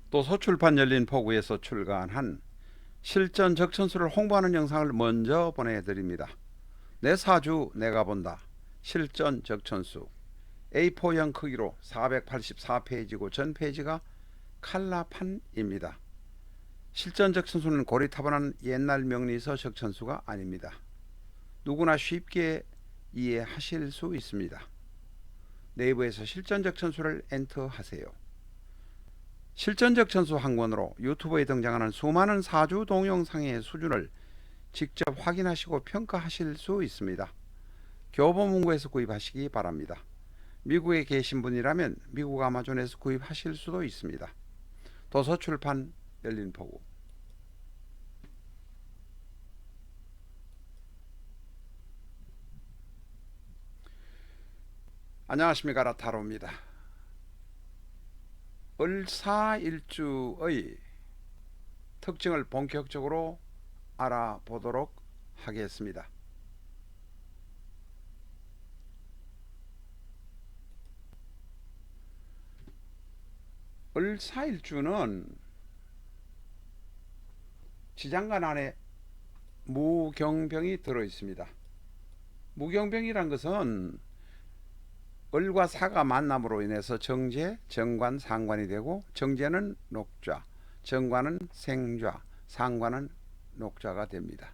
도서출판 열린포구에서 출간한 실전 적천수를 홍보하는 영상을 먼저 보내드립니다. 내 사주 내가 본다. 실전 적천수 A4형 크기로 484페이지고 전 페이지가 칼라판입니다. 실전 적천수는 고리타분한 옛날 명리서 적천수가 아닙니다. 누구나 쉽게 이해하실 수 있습니다. 네이버에서 실전 적천수를 엔터하세요. 실전적 천수 한 권으로 유튜브에 등장하는 수많은 사주 동영상의 수준을 직접 확인하시고 평가하실 수 있습니다. 교보문고에서 구입하시기 바랍니다. 미국에 계신 분이라면 미국 아마존에서 구입하실 수도 있습니다. 도서출판 열린포구. 안녕하십니까, 라타로입니다. 을사일주의 특징을 본격적으로 알아보도록 하겠습니다. 을사일주는 지장간 안에 무경병이 들어있습니다. 무경병이란 것은 을과 사가 만남으로 인해서 정제, 정관, 상관이 되고, 정제는 녹좌, 정관은 생좌, 상관은 녹좌가 됩니다.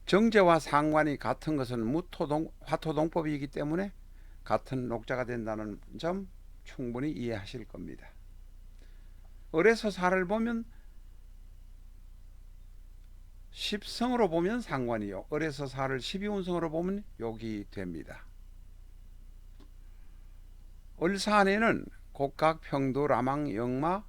정제와 상관이 같은 것은 화토동법이기 때문에 같은 녹자가 된다는 점 충분히 이해하실 겁니다. 을에서 사를 보면 10성으로 보면 상관이요, 을에서 사를 12운성으로 보면 욕이 됩니다. 을사 안에는 곡각, 평도, 라망, 영마,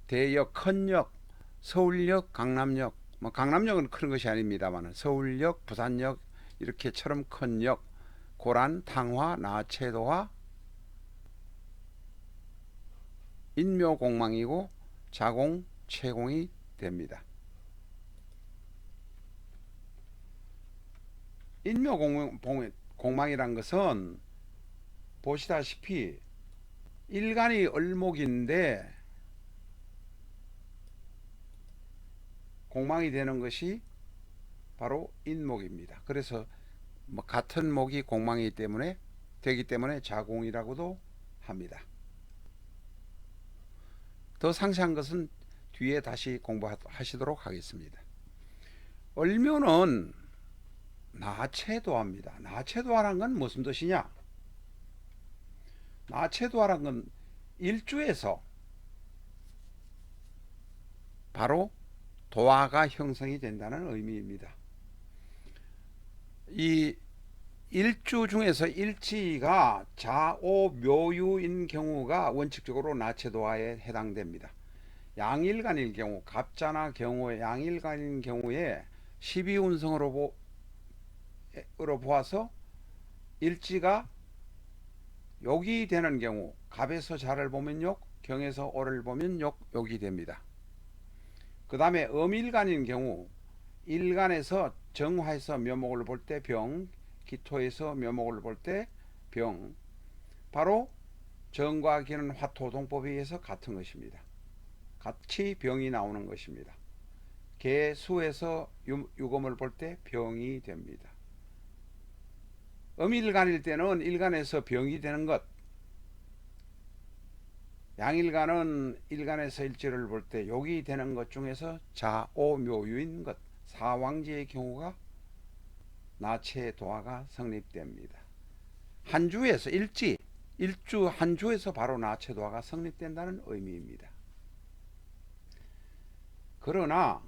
대역, 큰역, 서울역, 강남역, 강남역은 큰 것이 아닙니다만 서울역, 부산역 이렇게처럼 큰 역, 고란, 탕화, 나체도화, 인묘공망이고 자공, 채공이 됩니다. 인묘공망이란 것은 보시다시피 일간이 을목인데 공망이 되는 것이 바로 인목입니다. 그래서 같은 목이 공망이기 때문에 되기 때문에 자공이라고도 합니다. 더 상세한 것은 뒤에 다시 공부하시도록 하겠습니다. 을묘는 나체도화입니다. 나체도화란 건 무슨 뜻이냐? 나체도화란 건 일주에서 바로 도화가 형성이 된다는 의미입니다. 이 일주 중에서 일지가 자오묘유인 경우가 원칙적으로 나체도화에 해당됩니다. 양일간일 경우, 갑자나 경우에 양일간인 경우에 12운성으로 보아서 일지가 욕이 되는 경우, 갑에서 자를 보면 욕, 경에서 오를 보면 욕이 됩니다. 그 다음에 음일간인 경우, 일간에서 정화에서 묘목을 볼 때 병, 기토에서 묘목을 볼 때 병, 바로 정과 기는 화토동법에 의해서 같은 것입니다. 같이 병이 나오는 것입니다. 개수에서 유금을 볼 때 병이 됩니다. 음일간일 때는 일간에서 병이 되는 것, 양일간은 일간에서 일지를 볼 때 욕이 되는 것 중에서 자오묘유인 것, 사왕지의 경우가 나체도화가 성립됩니다. 한 주에서 일주 한 주에서 바로 나체도화가 성립된다는 의미입니다. 그러나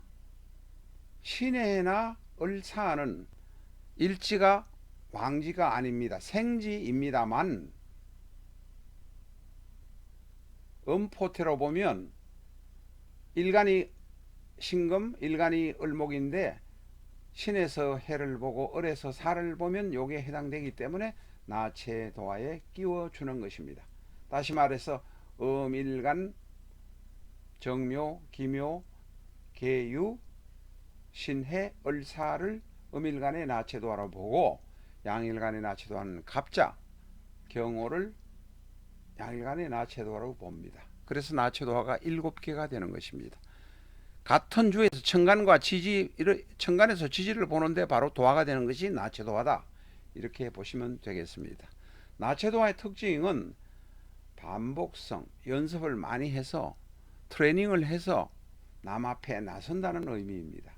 신해나 을사는 일지가 왕지가 아닙니다. 생지입니다만 음포태로 보면 일간이 신금, 일간이 을목인데 신에서 해를 보고 을에서 사를 보면 요게 해당되기 때문에 나체도화에 끼워주는 것입니다. 다시 말해서 음일간, 정묘, 기묘, 계유, 신해, 을사를 음일간의 나체도화로 보고 양일간의 나체도화는 갑자, 경호를 양일간의 나체도화로 봅니다. 그래서 나체도화가 7개가 되는 것입니다. 같은 주에서 천간에서 지지를 보는데 바로 도화가 되는 것이 나체도화다. 이렇게 보시면 되겠습니다. 나체도화의 특징은 반복성, 연습을 많이 해서 트레이닝을 해서 남 앞에 나선다는 의미입니다.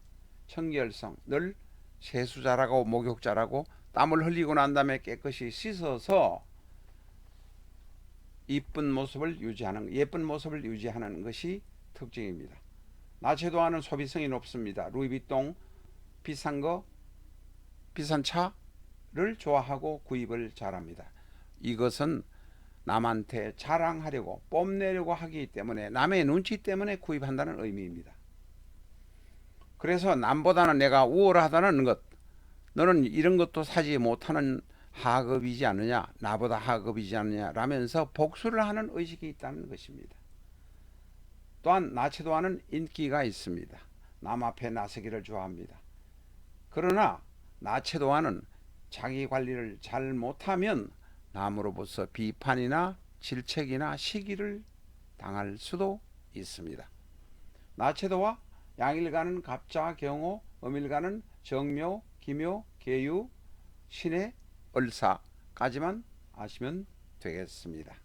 청결성, 늘 세수 잘하고 목욕 잘하고 땀을 흘리고 난 다음에 깨끗이 씻어서 예쁜 모습을 유지하는 것이 특징입니다. 나체도화는 소비성이 높습니다. 루이비통 비싼 차를 좋아하고 구입을 잘합니다. 이것은 남한테 자랑하려고 뽐내려고 하기 때문에 남의 눈치 때문에 구입한다는 의미입니다. 그래서 남보다는 내가 우월하다는 것, 너는 이런 것도 사지 못하는 하급이지 않느냐, 나보다 하급이지 않느냐 라면서 복수를 하는 의식이 있다는 것입니다. 또한 나체도화는 인기가 있습니다. 남 앞에 나서기를 좋아합니다. 그러나 나체도화는 자기 관리를 잘 못하면 남으로부터 비판이나 질책이나 시기를 당할 수도 있습니다. 나체도화 양일간은 갑자, 경호, 음일간은 정묘, 기묘, 계유, 신해, 을사까지만 아시면 되겠습니다.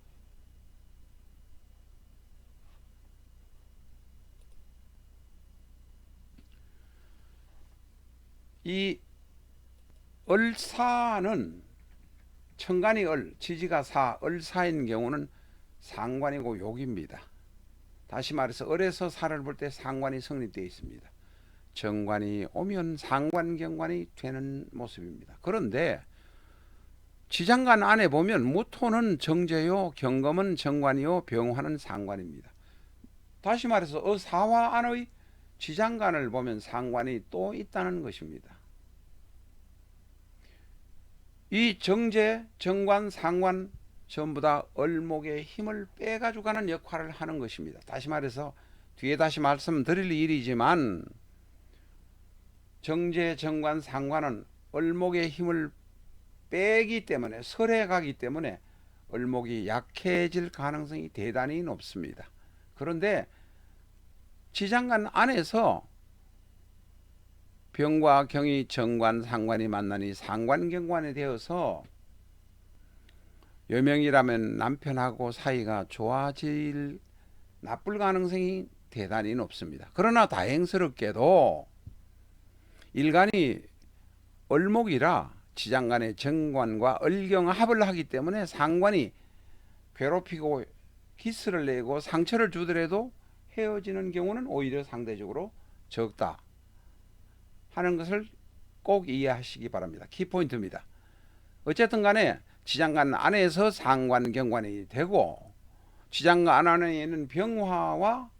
이 을사는 천간이 을, 지지가 사, 을사인 경우는 상관이고 욕입니다. 다시 말해서 을에서 사를 볼 때 상관이 성립되어 있습니다. 정관이 오면 상관경관이 되는 모습입니다. 그런데 지장간 안에 보면 무토는 정제요, 경금은 정관이요, 병화는 상관입니다. 다시 말해서 사화 안의 지장간을 보면 상관이 또 있다는 것입니다. 이 정제, 정관, 상관 전부 다 을목의 힘을 빼가지고 가는 역할을 하는 것입니다. 다시 말해서 뒤에 다시 말씀드릴 일이지만 정제, 정관, 상관은 을목의 힘을 빼기 때문에 설해 가기 때문에 을목이 약해질 가능성이 대단히 높습니다. 그런데 지장간 안에서 병과 경이 정관, 상관이 만나니 상관경관이 되어서 여명이라면 남편하고 사이가 좋아질 나쁠 가능성이 대단히 높습니다. 그러나 다행스럽게도 일간이 을목이라 지장간의 정관과 을경합을 하기 때문에 상관이 괴롭히고 기스를 내고 상처를 주더라도 헤어지는 경우는 오히려 상대적으로 적다 하는 것을 꼭 이해하시기 바랍니다. 키포인트입니다. 어쨌든 간에 지장간 안에서 상관 경관이 되고 지장간 안에 있는 병화와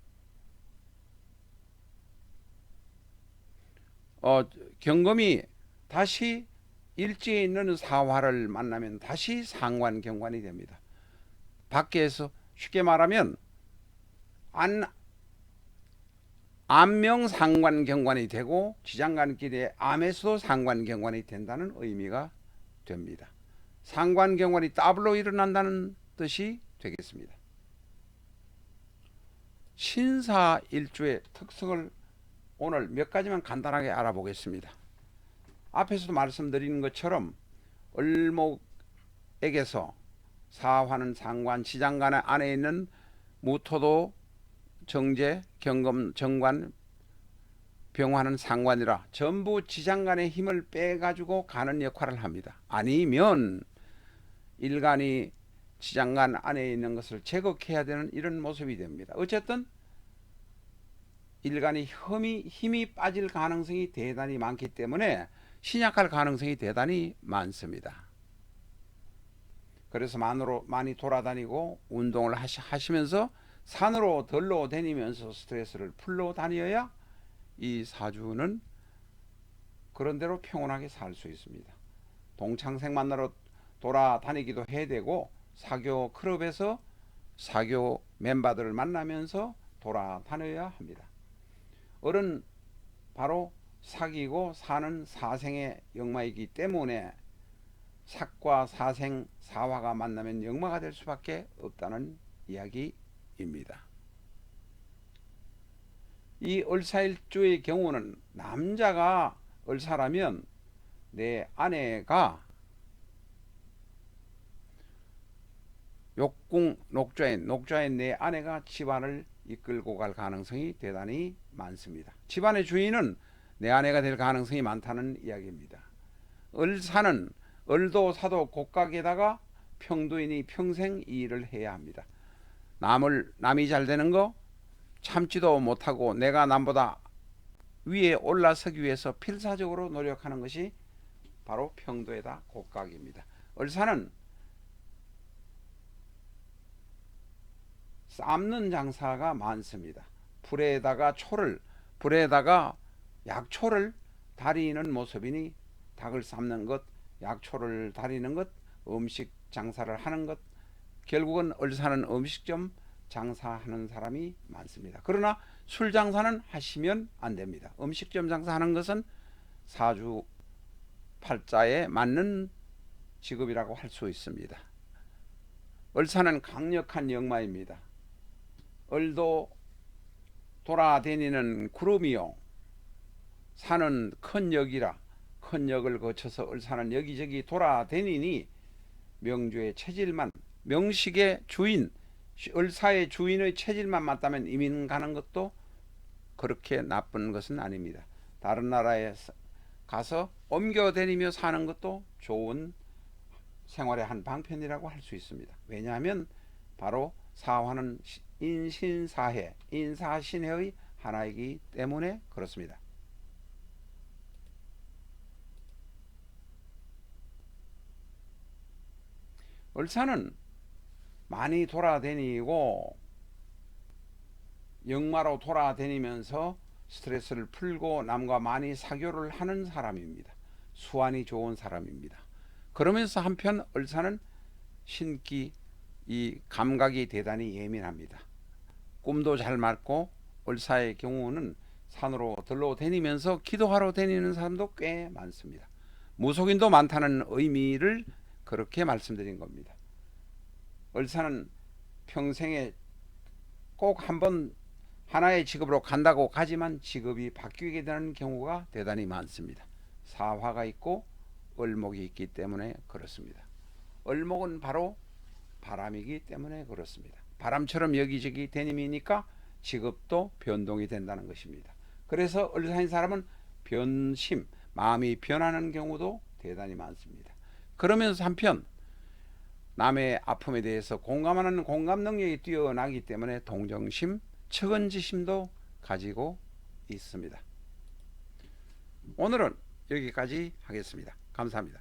경금이 다시 일지에 있는 사화를 만나면 다시 상관 경관이 됩니다. 밖에서 쉽게 말하면 암명 상관 경관이 되고 지장간길의 암에서도 상관 경관이 된다는 의미가 됩니다. 상관 경관이 더블로 일어난다는 뜻이 되겠습니다. 신사일주의 특성을 오늘 몇 가지만 간단하게 알아보겠습니다. 앞에서도 말씀드린 것처럼 을목에게서 사화는 상관, 지장간 안에 있는 무토도 정제, 경금, 정관, 병화는 상관이라 전부 지장간의 힘을 빼가지고 가는 역할을 합니다. 아니면 일간이 지장간 안에 있는 것을 제거해야 되는 이런 모습이 됩니다. 어쨌든 일간이 힘이 빠질 가능성이 대단히 많기 때문에 신약할 가능성이 대단히 많습니다. 그래서 많이 돌아다니고 운동을 하시면서 산으로 들로 다니면서 스트레스를 풀러 다녀야 이 사주는 그런대로 평온하게 살 수 있습니다. 동창생 만나러 돌아다니기도 해야 되고 사교 클럽에서 사교 멤버들을 만나면서 돌아다녀야 합니다. 을은 바로 사귀고 사는 사생의 역마이기 때문에 sak과 사생, 사화가 만나면 역마가 될 수밖에 없다는 이야기입니다. 경우입니다. 이 을사일주의 경우는 남자가 을사라면 내 아내가 욕궁 녹좌인 내 아내가 집안을 이끌고 갈 가능성이 대단히 많습니다. 집안의 주인은 내 아내가 될 가능성이 많다는 이야기입니다. 을사는 을도 사도 곡각에다가 평도인이 평생 이 일을 해야 합니다. 남이 잘 되는 거 참지도 못하고 내가 남보다 위에 올라서기 위해서 필사적으로 노력하는 것이 바로 평도에다 곡각입니다. 을사는 삶는 장사가 많습니다. 불에다가 약초를 다리는 모습이니 닭을 삶는 것, 약초를 다리는 것, 음식 장사를 하는 것, 결국은 을사는 음식점 장사하는 사람이 많습니다. 그러나 술 장사는 하시면 안 됩니다. 음식점 장사하는 것은 사주팔자에 맞는 직업이라고 할 수 있습니다. 을사는 강력한 역마입니다. 을도 돌아다니는 구름이요, 산은 큰 역이라 큰 역을 거쳐서 을사는 여기저기 돌아다니니 명주의 체질만, 명식의 주인, 을사의 주인의 체질만 맞다면 이민 가는 것도 그렇게 나쁜 것은 아닙니다. 다른 나라에 가서 옮겨 다니며 사는 것도 좋은 생활의 한 방편이라고 할 수 있습니다. 왜냐하면 바로 사화는 인신사해, 인사신해의 하나이기 때문에 그렇습니다. 을사는 많이 돌아다니고 역마로 돌아다니면서 스트레스를 풀고 남과 많이 사교를 하는 사람입니다. 수완이 좋은 사람입니다. 그러면서 한편 을사는 신기, 이 감각이 대단히 예민합니다. 꿈도 잘 맞고 을사의 경우는 산으로 들러 다니면서 기도하러 다니는 사람도 꽤 많습니다. 무속인도 많다는 의미를 그렇게 말씀드린 겁니다. 을사는 평생에 꼭 한번 하나의 직업으로 간다고 가지만 직업이 바뀌게 되는 경우가 대단히 많습니다. 사화가 있고 을목이 있기 때문에 그렇습니다. 을목은 바로 바람이기 때문에 그렇습니다. 바람처럼 여기저기 다니니까 직업도 변동이 된다는 것입니다. 그래서 을사인 사람은 변심, 마음이 변하는 경우도 대단히 많습니다. 그러면서 한편 남의 아픔에 대해서 공감하는 공감 능력이 뛰어나기 때문에 동정심, 측은지심도 가지고 있습니다. 오늘은 여기까지 하겠습니다. 감사합니다.